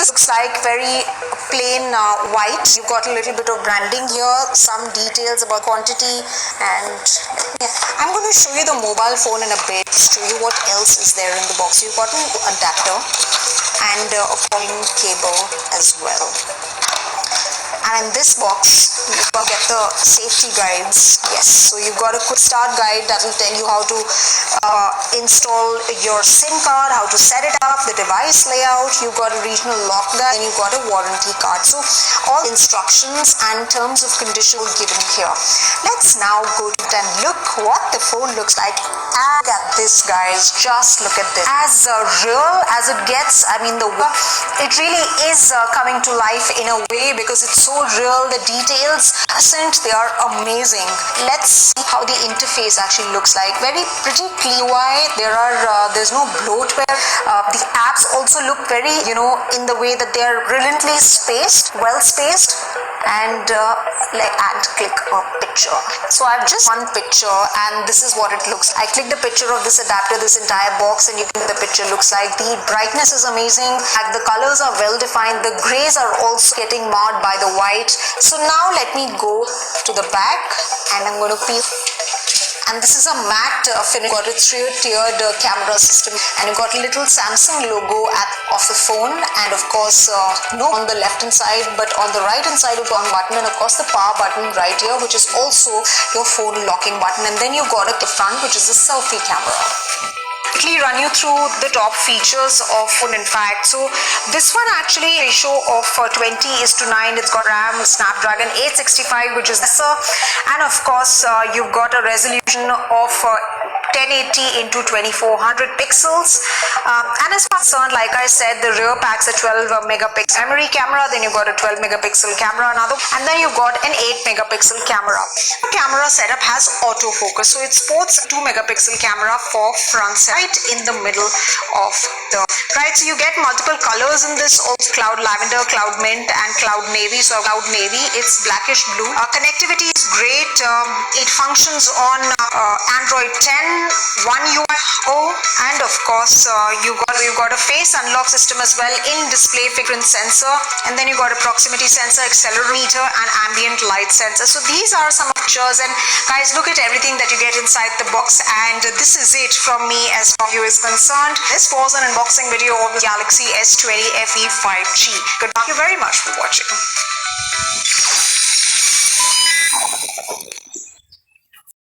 This looks like very plain white. You've got a little bit of branding here, some details about quantity, and I'm going to show you the mobile phone in a bit, show you what else is there in the box. You've got an adapter and a pointing cable as well. And in this box, you've got to get the safety guides. Yes, so you've got a quick start guide that will tell you how to install your SIM card, how to set it up, the device layout. You've got a regional lock guide, and you've got a warranty card. So all instructions and terms of condition are given here. Let's now go to it and look what the phone looks like. And look at this, guys. Just look at this. As real as it gets. I mean, it really is coming to life in a way because it's so real. The details, they are amazing. Let's see how the interface actually looks like. Very pretty clear. There's no bloatware. The apps also look very, in the way that they are brilliantly spaced, well spaced, and click a picture. So I've just one picture, and this is what it looks. I click the picture of this adapter, this entire box, and you can the picture looks like. The brightness is amazing. The colors are well defined. The grays are also getting marred by the white. So now let me go to the back, and I'm going to peel. And this is a matte finish. Got a tiered camera system, and you got a little Samsung logo of the phone, and of course no on the left hand side, but on the right hand side you've got a button, and of course the power button right here, which is also your phone locking button. And then you've got at the front, which is the selfie camera. Run you through the top features of phone. In fact, so this one actually ratio of 20:9. It's got RAM Snapdragon 865, which is lesser, and of course you've got a resolution of 1080 into 2400 pixels, and as far as concerned, like I said, the rear packs a 12 megapixel memory camera. Then you've got a 12 megapixel camera, and then you've got an 8 megapixel camera. The camera setup has autofocus, so it sports 2 megapixel camera for front side in the middle of the so you get multiple colors in this, also cloud lavender, cloud mint, and cloud navy. So cloud navy, it's blackish blue. Connectivity is great. It functions on Android 10, One UI, and of course you've got a face unlock system as well, in display fingerprint sensor, and then you got a proximity sensor, accelerometer, and ambient light sensor. So these are some features, and guys, look at everything that you get inside the box, and this is it from me as far as you is concerned. This was an unboxing video of the Galaxy S20 FE 5G. Thank you very much for watching.